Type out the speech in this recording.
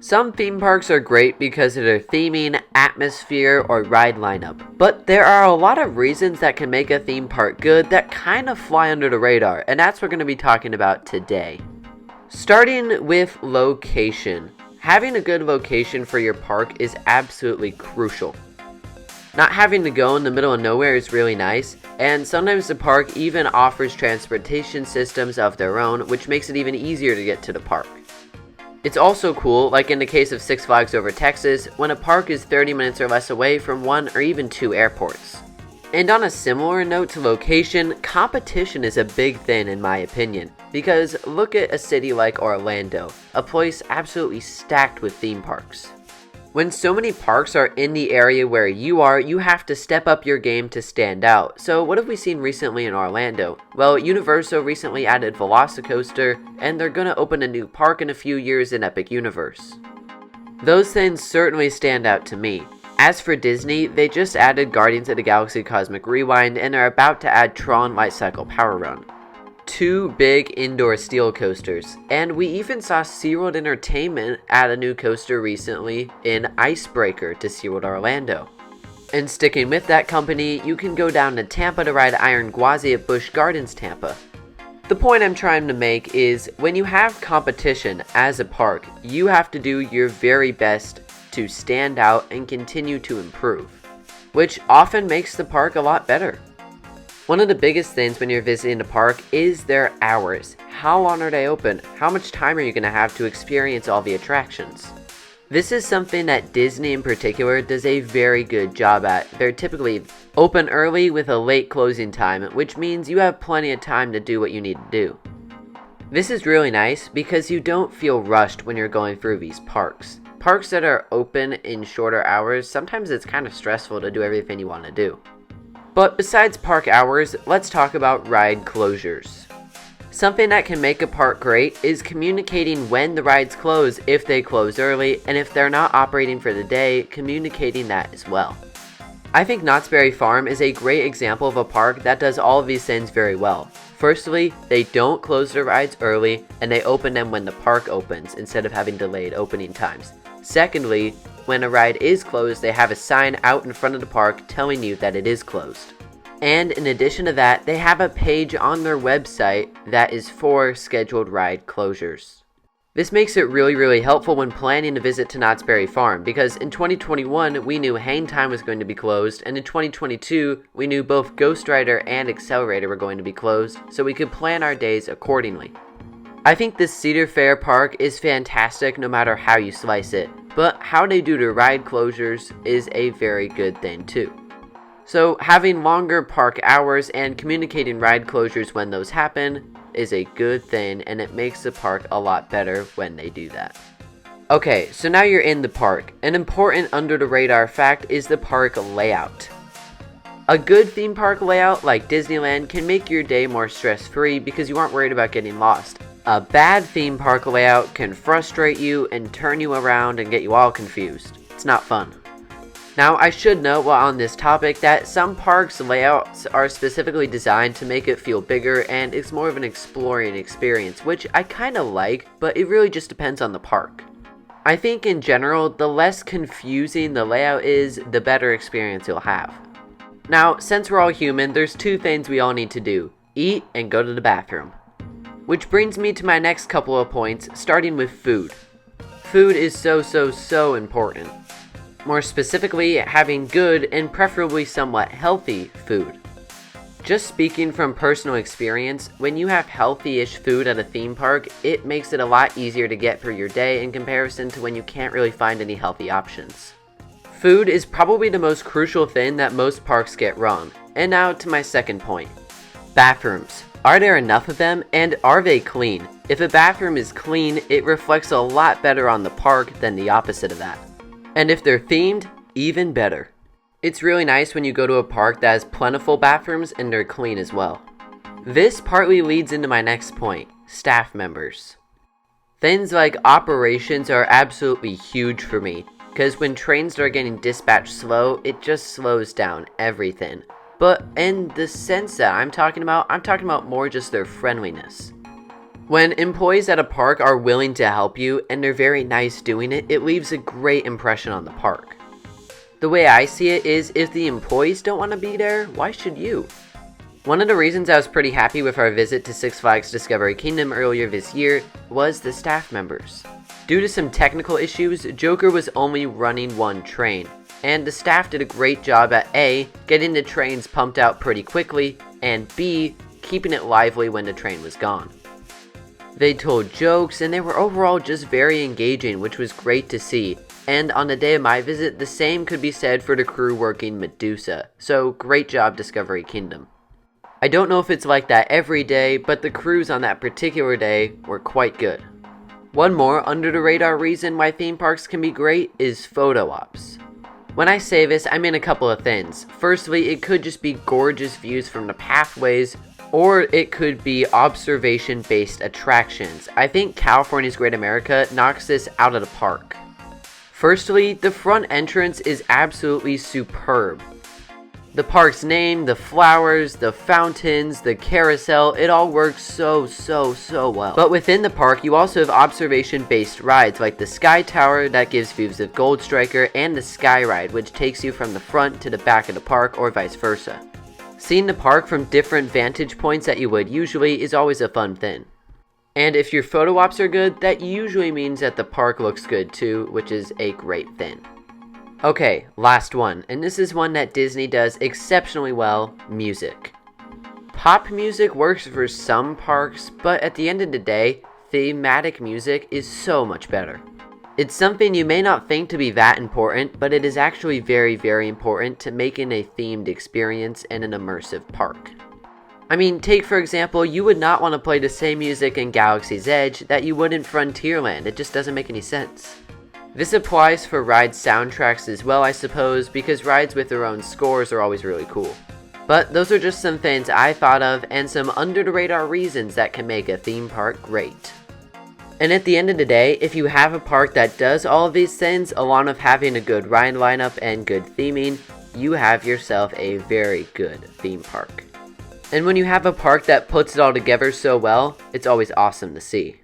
Some theme parks are great because of their theming, atmosphere, or ride lineup, but there are a lot of reasons that can make a theme park good that kind of fly under the radar, and that's what we're going to be talking about today. Starting with location. Having a good location for your park is absolutely crucial. Not having to go in the middle of nowhere is really nice, and sometimes the park even offers transportation systems of their own, which makes it even easier to get to the park. It's also cool, like in the case of Six Flags Over Texas, when a park is 30 minutes or less away from one or even two airports. And on a similar note to location, competition is a big thing in my opinion, because look at a city like Orlando, a place absolutely stacked with theme parks. When so many parks are in the area where you are, you have to step up your game to stand out. So what have we seen recently in Orlando? Well, Universal recently added Velocicoaster, and they're gonna open a new park in a few years in Epic Universe. Those things certainly stand out to me. As for Disney, they just added Guardians of the Galaxy Cosmic Rewind and are about to add Tron Lightcycle Power Run. Two big indoor steel coasters, and we even saw SeaWorld Entertainment add a new coaster recently in Icebreaker to SeaWorld Orlando. And sticking with that company, you can go down to Tampa to ride Iron Gwazi at Busch Gardens Tampa. The point I'm trying to make is, when you have competition as a park, you have to do your very best to stand out and continue to improve, which often makes the park a lot better. One of the biggest things when you're visiting a park is their hours. How long are they open? How much time are you going to have to experience all the attractions? This is something that Disney in particular does a very good job at. They're typically open early with a late closing time, which means you have plenty of time to do what you need to do. This is really nice because you don't feel rushed when you're going through these parks. Parks that are open in shorter hours, sometimes it's kind of stressful to do everything you want to do. But besides park hours, let's talk about ride closures. Something that can make a park great is communicating when the rides close if they close early, and if they're not operating for the day, communicating that as well. I think Knott's Berry Farm is a great example of a park that does all of these things very well. Firstly, they don't close their rides early, and they open them when the park opens instead of having delayed opening times. Secondly, when a ride is closed, they have a sign out in front of the park telling you that it is closed. And in addition to that, they have a page on their website that is for scheduled ride closures. This makes it really helpful when planning a visit to Knott's Berry Farm, because in 2021 we knew Hang Time was going to be closed, and in 2022 we knew both Ghost Rider and Accelerator were going to be closed, so we could plan our days accordingly. I think this Cedar Fair park is fantastic no matter how you slice it, but how they do the ride closures is a very good thing too. So having longer park hours and communicating ride closures when those happen is a good thing, and it makes the park a lot better when they do that. Okay, so now you're in the park. An important under the radar fact is the park layout. A good theme park layout like Disneyland can make your day more stress-free because you aren't worried about getting lost. A bad theme park layout can frustrate you and turn you around and get you all confused. It's not fun. Now, I should note while on this topic that some parks' layouts are specifically designed to make it feel bigger, and it's more of an exploring experience, which I kinda like, but it really just depends on the park. I think in general, the less confusing the layout is, the better experience you'll have. Now, since we're all human, there's two things we all need to do: eat and go to the bathroom. Which brings me to my next couple of points, starting with food. Food is so important. More specifically, having good and preferably somewhat healthy food. Just speaking from personal experience, when you have healthy-ish food at a theme park, it makes it a lot easier to get through your day in comparison to when you can't really find any healthy options. Food is probably the most crucial thing that most parks get wrong. And now to my second point. Bathrooms. Are there enough of them, and are they clean? If a bathroom is clean, it reflects a lot better on the park than the opposite of that. And if they're themed, even better. It's really nice when you go to a park that has plentiful bathrooms and they're clean as well. This partly leads into my next point, staff members. Things like operations are absolutely huge for me, because when trains are getting dispatched slow, it just slows down everything. But in the sense that I'm talking about more just their friendliness. When employees at a park are willing to help you and they're very nice doing it, it leaves a great impression on the park. The way I see it is, if the employees don't want to be there, why should you? One of the reasons I was pretty happy with our visit to Six Flags Discovery Kingdom earlier this year was the staff members. Due to some technical issues, Joker was only running one train, and the staff did a great job at A, getting the trains pumped out pretty quickly, and B, keeping it lively when the train was gone. They told jokes, and they were overall just very engaging, which was great to see. And on the day of my visit, the same could be said for the crew working Medusa, so great job Discovery Kingdom. I don't know if it's like that every day, but the crews on that particular day were quite good. One more under the radar reason why theme parks can be great is photo ops. When I say this, I mean a couple of things. Firstly, it could just be gorgeous views from the pathways, or it could be observation-based attractions. I think California's Great America knocks this out of the park. Firstly, the front entrance is absolutely superb. The park's name, the flowers, the fountains, the carousel, it all works so well. But within the park, you also have observation-based rides like the Sky Tower that gives views of Gold Striker, and the Sky Ride, which takes you from the front to the back of the park or vice versa. Seeing the park from different vantage points that you would usually is always a fun thing. And if your photo ops are good, that usually means that the park looks good too, which is a great thing. Okay, last one, and this is one that Disney does exceptionally well: music. Pop music works for some parks, but at the end of the day, thematic music is so much better. It's something you may not think to be that important, but it is actually very important to making a themed experience and an immersive park. I mean, take for example, you would not want to play the same music in Galaxy's Edge that you would in Frontierland. It just doesn't make any sense. This applies for ride soundtracks as well, I suppose, because rides with their own scores are always really cool. But those are just some things I thought of, and some under the radar reasons that can make a theme park great. And at the end of the day, if you have a park that does all of these things, along with having a good ride lineup and good theming, you have yourself a very good theme park. And when you have a park that puts it all together so well, it's always awesome to see.